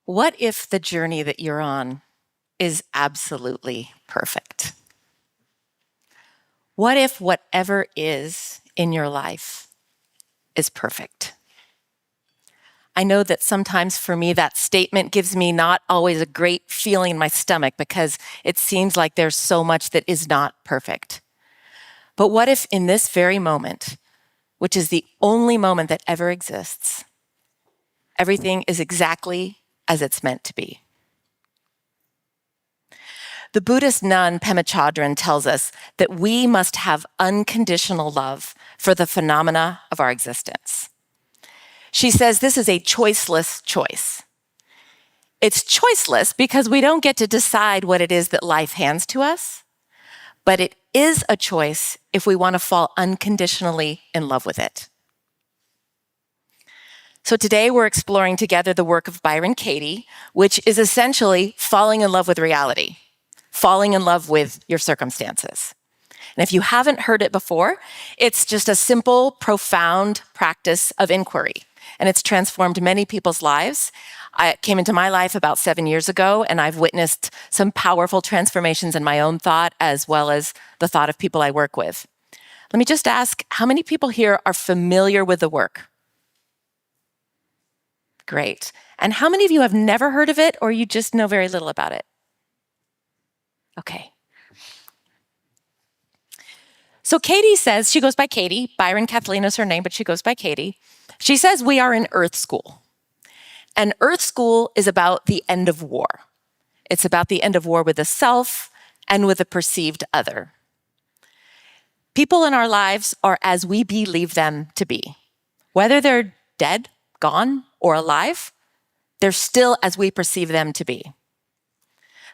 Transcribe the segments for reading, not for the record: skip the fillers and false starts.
What if the journey that you're on is absolutely perfect? What if whatever is in your life is perfect? I know that sometimes for me, that statement gives me not always a great feeling in my stomach because it seems like there's so much that is not perfect. But what if in this very moment, which is the only moment that ever exists, everything is exactly as it's meant to be? The Buddhist nun Pema Chodron tells us that we must have unconditional love for the phenomena of our existence. She says this is a choiceless choice. It's choiceless because we don't get to decide what it is that life hands to us, but it is a choice if we want to fall unconditionally in love with it. So today we're exploring together the work of Byron Katie, which is essentially falling in love with reality, falling in love with your circumstances. And if you haven't heard it before, it's just a simple, profound practice of inquiry. And it's transformed many people's lives. It came into my life about 7 years ago, and I've witnessed some powerful transformations in my own thought as well as the thought of people I work with. Let me just ask, how many people here are familiar with the work? Great. And how many of you have never heard of it or you just know very little about it? Okay. So Katie says, she goes by Katie, Byron Kathleen is her name, but she goes by Katie. She says we are in Earth School. And Earth School is about the end of war. It's about the end of war with the self and with a perceived other. People in our lives are as we believe them to be. Whether they're dead, gone, or alive, they're still as we perceive them to be.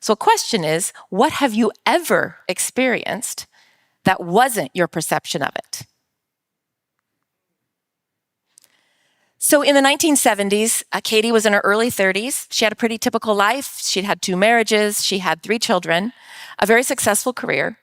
So a question is, what have you ever experienced that wasn't your perception of it? So in the 1970s, Katie was in her early 30s. She had a pretty typical life. She'd had 2 marriages. She had 3 children, a very successful career.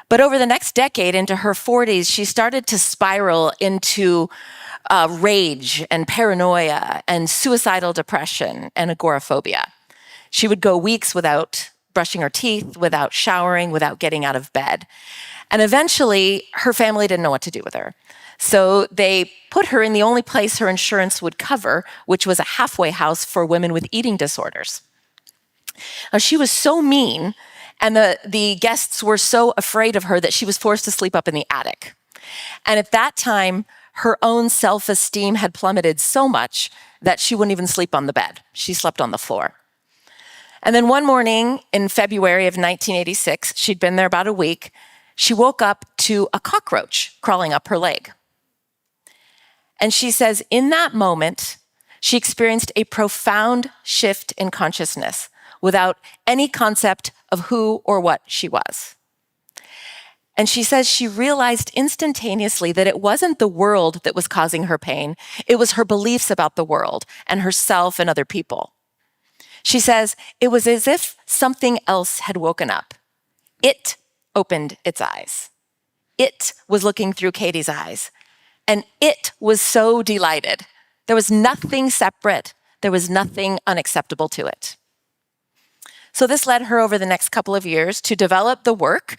But over the next decade, into her 40s, she started to spiral into rage and paranoia and suicidal depression and agoraphobia. She would go weeks without brushing her teeth, without showering, without getting out of bed. And eventually, her family didn't know what to do with her. So they put her in the only place her insurance would cover, which was a halfway house for women with eating disorders. Now, she was so mean, and the guests were so afraid of her that she was forced to sleep up in the attic. And at that time, her own self-esteem had plummeted so much that she wouldn't even sleep on the bed. She slept on the floor. And then one morning in February of 1986, she'd been there about a week, she woke up to a cockroach crawling up her leg. And she says in that moment, she experienced a profound shift in consciousness without any concept of who or what she was. And she says she realized instantaneously that it wasn't the world that was causing her pain. It was her beliefs about the world and herself and other people. She says it was as if something else had woken up. It opened its eyes. It was looking through Katie's eyes. And it was so delighted. There was nothing separate. There was nothing unacceptable to it. So this led her over the next couple of years to develop the work,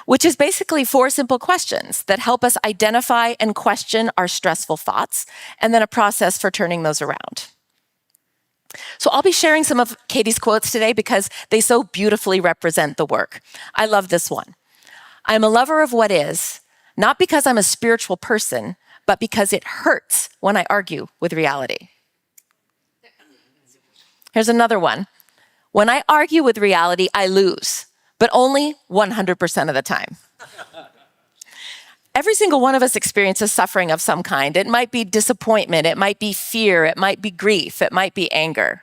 which is basically 4 simple questions that help us identify and question our stressful thoughts, and then a process for turning those around. So I'll be sharing some of Katie's quotes today because they so beautifully represent the work. I love this one. I'm a lover of what is, not because I'm a spiritual person, but because it hurts when I argue with reality. Here's another one. When I argue with reality, I lose, but only 100% of the time. Every single one of us experiences suffering of some kind. It might be disappointment, it might be fear, it might be grief, it might be anger.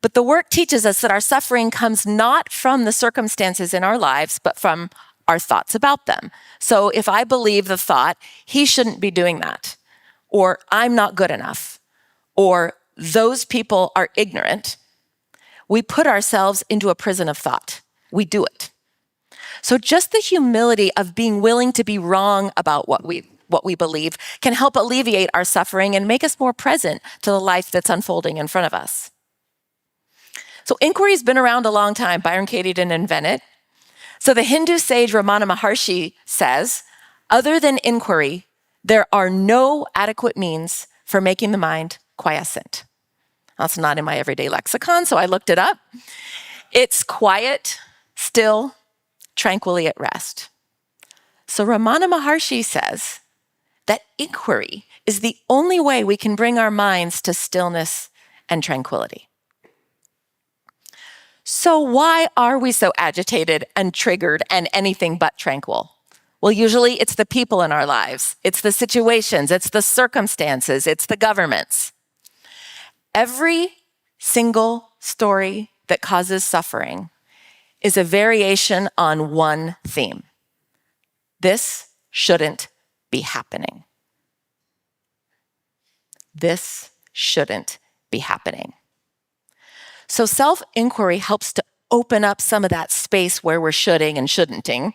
But the work teaches us that our suffering comes not from the circumstances in our lives, but from our thoughts about them. So if I believe the thought, he shouldn't be doing that, or I'm not good enough, or those people are ignorant, we put ourselves into a prison of thought. We do it. So just the humility of being willing to be wrong about what we believe can help alleviate our suffering and make us more present to the life that's unfolding in front of us. So inquiry's been around a long time. Byron Katie didn't invent it. So the Hindu sage Ramana Maharshi says, other than inquiry, there are no adequate means for making the mind quiescent. That's not in my everyday lexicon, so I looked it up. It's quiet, still, tranquilly at rest. So Ramana Maharshi says that inquiry is the only way we can bring our minds to stillness and tranquility. So why are we so agitated and triggered and anything but tranquil? Well, usually it's the people in our lives. It's the situations, it's the circumstances, it's the governments. Every single story that causes suffering is a variation on one theme. This shouldn't be happening. This shouldn't be happening. So self-inquiry helps to open up some of that space where we're shoulding and shouldn'ting,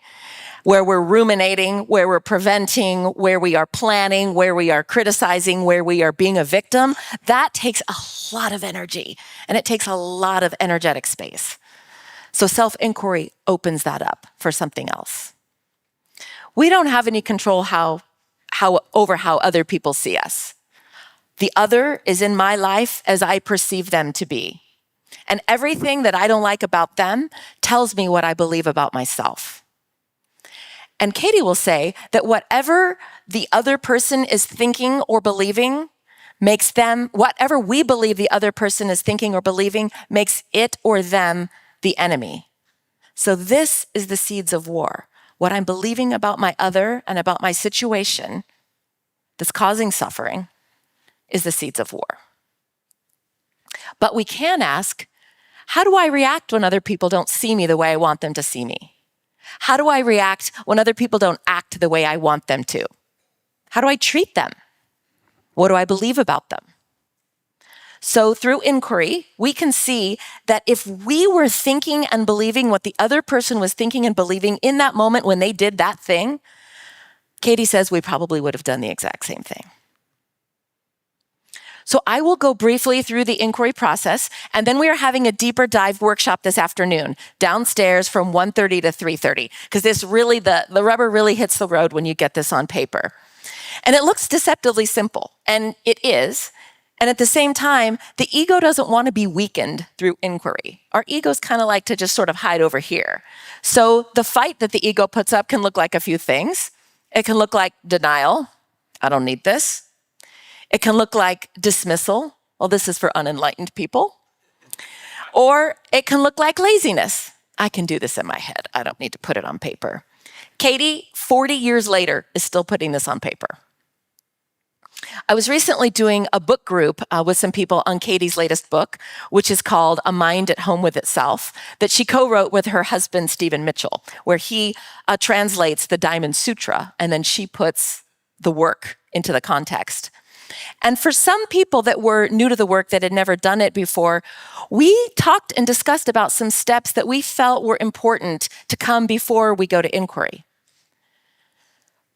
where we're ruminating, where we're preventing, where we are planning, where we are criticizing, where we are being a victim. That takes a lot of energy, and it takes a lot of energetic space. So self-inquiry opens that up for something else. We don't have any control over how other people see us. The other is in my life as I perceive them to be. And everything that I don't like about them tells me what I believe about myself. And Katie will say that whatever the other person is thinking or believing makes them, whatever we believe the other person is thinking or believing makes it or them the enemy. So this is the seeds of war. What I'm believing about my other and about my situation that's causing suffering is the seeds of war. But we can ask, how do I react when other people don't see me the way I want them to see me? How do I react when other people don't act the way I want them to? How do I treat them? What do I believe about them? So through inquiry, we can see that if we were thinking and believing what the other person was thinking and believing in that moment when they did that thing, Katie says we probably would have done the exact same thing. So I will go briefly through the inquiry process, and then we are having a deeper dive workshop this afternoon downstairs from 1:30 to 3:30, because this really, the rubber really hits the road when you get this on paper. And it looks deceptively simple, and it is. And at the same time, the ego doesn't want to be weakened through inquiry. Our egos kind of like to just sort of hide over here. So the fight that the ego puts up can look like a few things. It can look like denial. I don't need this. It can look like dismissal. Well, this is for unenlightened people. Or it can look like laziness. I can do this in my head. I don't need to put it on paper. Katie, 40 years later, is still putting this on paper. I was recently doing a book group with some people on Katie's latest book, which is called A Mind at Home with Itself, that she co-wrote with her husband, Stephen Mitchell, where he translates the Diamond Sutra, and then she puts the work into the context. And for some people that were new to the work, that had never done it before, we talked and discussed about some steps that we felt were important to come before we go to inquiry.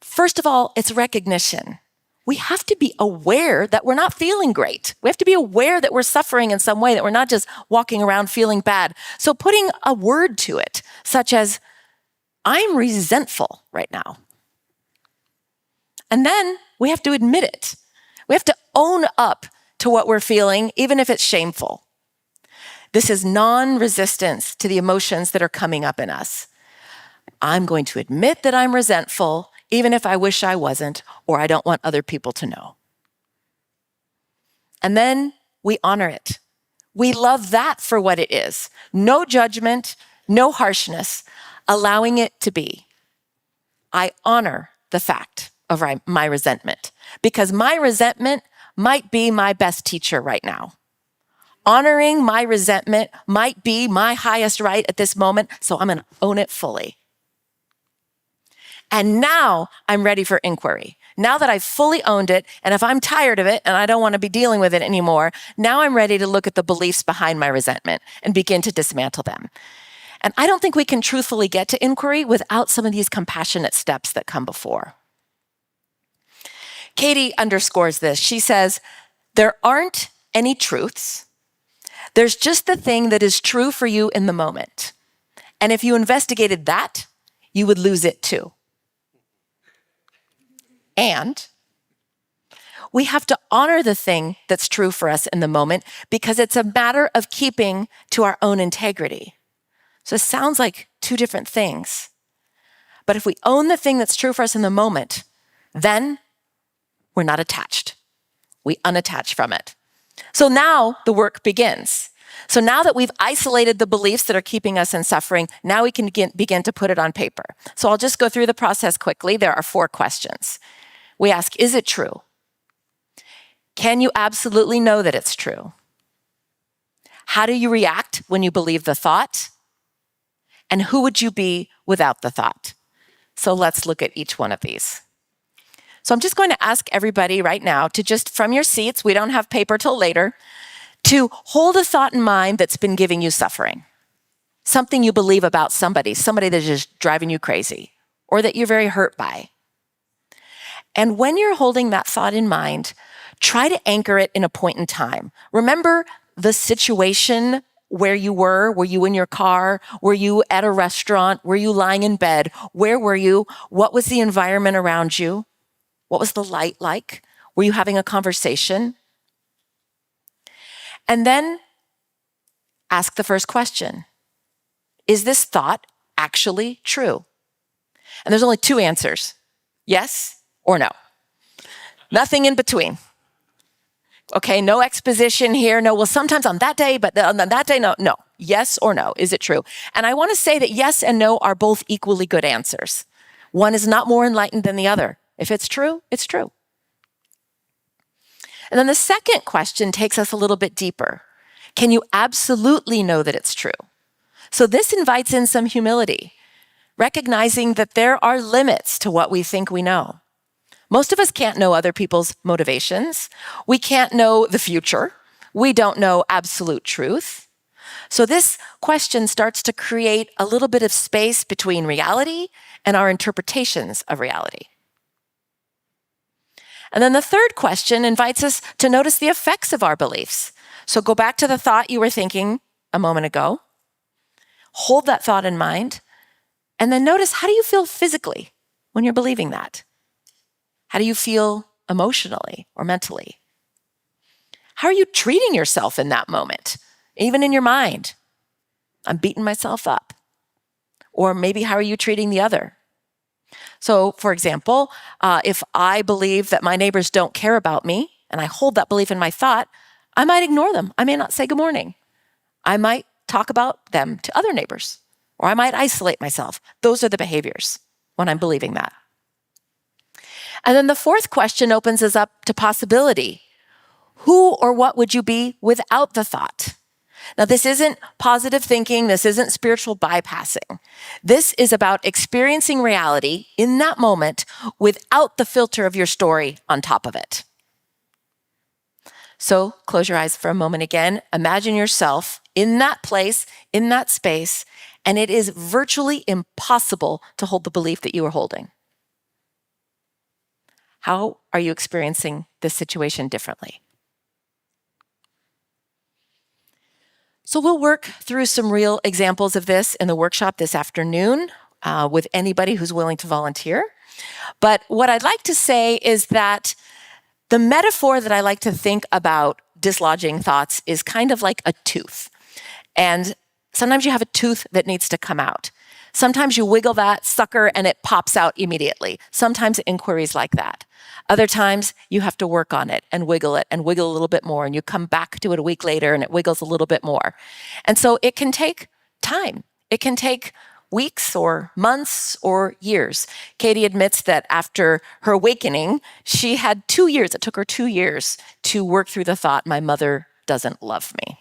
First of all, it's recognition. We have to be aware that we're not feeling great. We have to be aware that we're suffering in some way, that we're not just walking around feeling bad. So putting a word to it, such as, I'm resentful right now. And then we have to admit it. We have to own up to what we're feeling, even if it's shameful. This is non-resistance to the emotions that are coming up in us. I'm going to admit that I'm resentful, even if I wish I wasn't, or I don't want other people to know. And then we honor it. We love that for what it is. No judgment, no harshness, allowing it to be. I honor the fact of my resentment, because my resentment might be my best teacher right now. Honoring my resentment might be my highest right at this moment, so I'm going to own it fully. And now I'm ready for inquiry. Now that I've fully owned it, and if I'm tired of it and I don't want to be dealing with it anymore, now I'm ready to look at the beliefs behind my resentment and begin to dismantle them. And I don't think we can truthfully get to inquiry without some of these compassionate steps that come before. Katie underscores this. She says, there aren't any truths. There's just the thing that is true for you in the moment. And if you investigated that, you would lose it too. And we have to honor the thing that's true for us in the moment because it's a matter of keeping to our own integrity. So it sounds like two different things. But if we own the thing that's true for us in the moment, then we're not attached. We unattach from it. So now the work begins. So now that we've isolated the beliefs that are keeping us in suffering, now we can begin to put it on paper. So I'll just go through the process quickly. There are 4 questions. We ask, is it true? Can you absolutely know that it's true? How do you react when you believe the thought? And who would you be without the thought? So let's look at each one of these. So I'm just going to ask everybody right now to just, from your seats, we don't have paper till later, to hold a thought in mind that's been giving you suffering. Something you believe about somebody that's just driving you crazy, or that you're very hurt by. And when you're holding that thought in mind, try to anchor it in a point in time. Remember the situation where you were. Were you in your car? Were you at a restaurant? Were you lying in bed? Where were you? What was the environment around you? What was the light like? Were you having a conversation? And then ask the first question. Is this thought actually true? And there's only 2 answers. Yes or no. Nothing in between. Okay, no exposition here. No, well, sometimes on that day, but on that day, no. No, yes or no. Is it true? And I want to say that yes and no are both equally good answers. One is not more enlightened than the other. If it's true, it's true. And then the second question takes us a little bit deeper. Can you absolutely know that it's true? So this invites in some humility, recognizing that there are limits to what we think we know. Most of us can't know other people's motivations. We can't know the future. We don't know absolute truth. So this question starts to create a little bit of space between reality and our interpretations of reality. And then the third question invites us to notice the effects of our beliefs. So go back to the thought you were thinking a moment ago. Hold that thought in mind. And then notice, how do you feel physically when you're believing that? How do you feel emotionally or mentally? How are you treating yourself in that moment, even in your mind? I'm beating myself up. Or maybe how are you treating the other? So, for example, if I believe that my neighbors don't care about me, and I hold that belief in my thought, I might ignore them. I may not say good morning. I might talk about them to other neighbors, or I might isolate myself. Those are the behaviors when I'm believing that. And then the fourth question opens us up to possibility. Who or what would you be without the thought? Now, this isn't positive thinking. This isn't spiritual bypassing. This is about experiencing reality in that moment without the filter of your story on top of it. So close your eyes for a moment again. Imagine yourself in that place, in that space, and it is virtually impossible to hold the belief that you are holding. How are you experiencing this situation differently? So we'll work through some real examples of this in the workshop this afternoon with anybody who's willing to volunteer. But what I'd like to say is that the metaphor that I like to think about dislodging thoughts is kind of like a tooth. And sometimes you have a tooth that needs to come out. Sometimes you wiggle that sucker and it pops out immediately. Sometimes inquiries like that. Other times you have to work on it and wiggle a little bit more, and you come back to it a week later and it wiggles a little bit more. And so it can take time. It can take weeks or months or years. Katie admits that after her awakening, she had 2 years. It took her 2 years to work through the thought, my mother doesn't love me.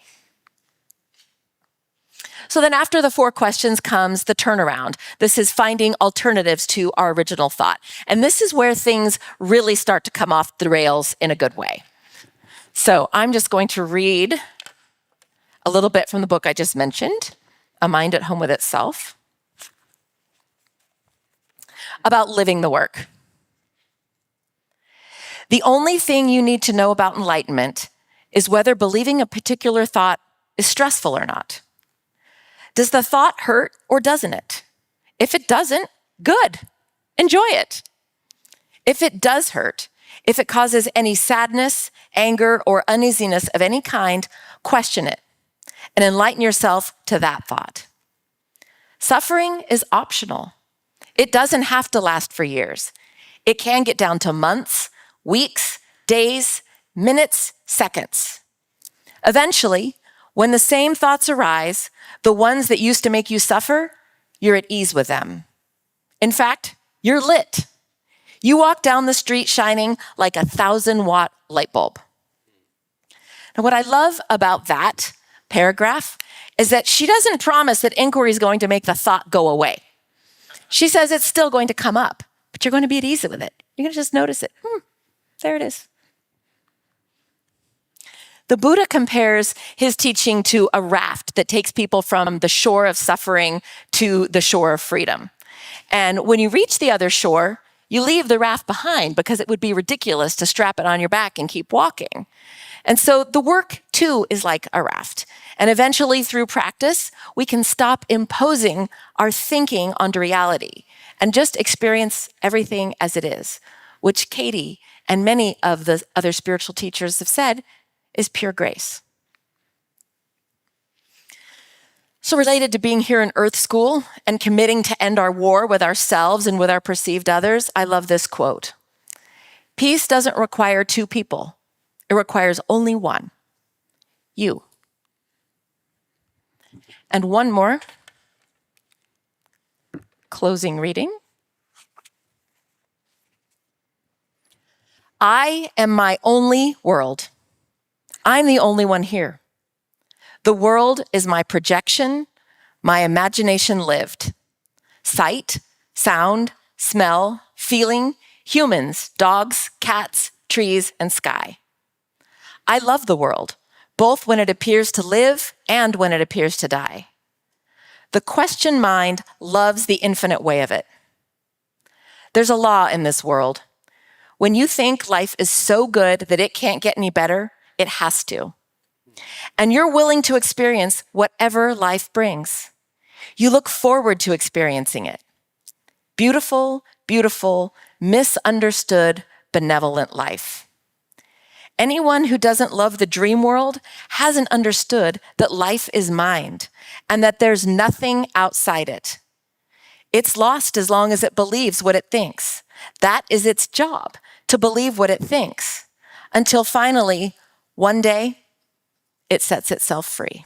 So then after the 4 questions comes the turnaround. This is finding alternatives to our original thought. And this is where things really start to come off the rails in a good way. So I'm just going to read a little bit from the book I just mentioned, A Mind at Home with Itself, about living the work. The only thing you need to know about enlightenment is whether believing a particular thought is stressful or not? Does the thought hurt or doesn't it? If it doesn't, good. Enjoy it. If it does hurt, if it causes any sadness, anger, or uneasiness of any kind, question it and enlighten yourself to that thought. Suffering is optional. It doesn't have to last for years. It can get down to months, weeks, days, minutes, seconds. Eventually, when the same thoughts arise, the ones that used to make you suffer, you're at ease with them. In fact, you're lit. You walk down the street shining like a 1,000-watt light bulb. Now, what I love about that paragraph is that she doesn't promise that inquiry is going to make the thought go away. She says it's still going to come up, but you're going to be at ease with it. You're going to just notice it. There it is. The Buddha compares his teaching to a raft that takes people from the shore of suffering to the shore of freedom. And when you reach the other shore, you leave the raft behind because it would be ridiculous to strap it on your back and keep walking. And so the work, too, is like a raft. And eventually, through practice, we can stop imposing our thinking onto reality and just experience everything as it is, which Katie and many of the other spiritual teachers have said is pure grace. So related to being here in Earth School and committing to end our war with ourselves and with our perceived others, I love this quote. Peace doesn't require two people. It requires only one, you. And one more closing reading. I am my only world. I'm the only one here. The world is my projection, my imagination lived. Sight, sound, smell, feeling, humans, dogs, cats, trees, and sky. I love the world, both when it appears to live and when it appears to die. The question mind loves the infinite way of it. There's a law in this world. When you think life is so good that it can't get any better, it has to. And you're willing to experience whatever life brings. You look forward to experiencing it. Beautiful, beautiful, misunderstood, benevolent life. Anyone who doesn't love the dream world hasn't understood that life is mind and that there's nothing outside it. It's lost as long as it believes what it thinks. That is its job, to believe what it thinks, until finally, one day, it sets itself free.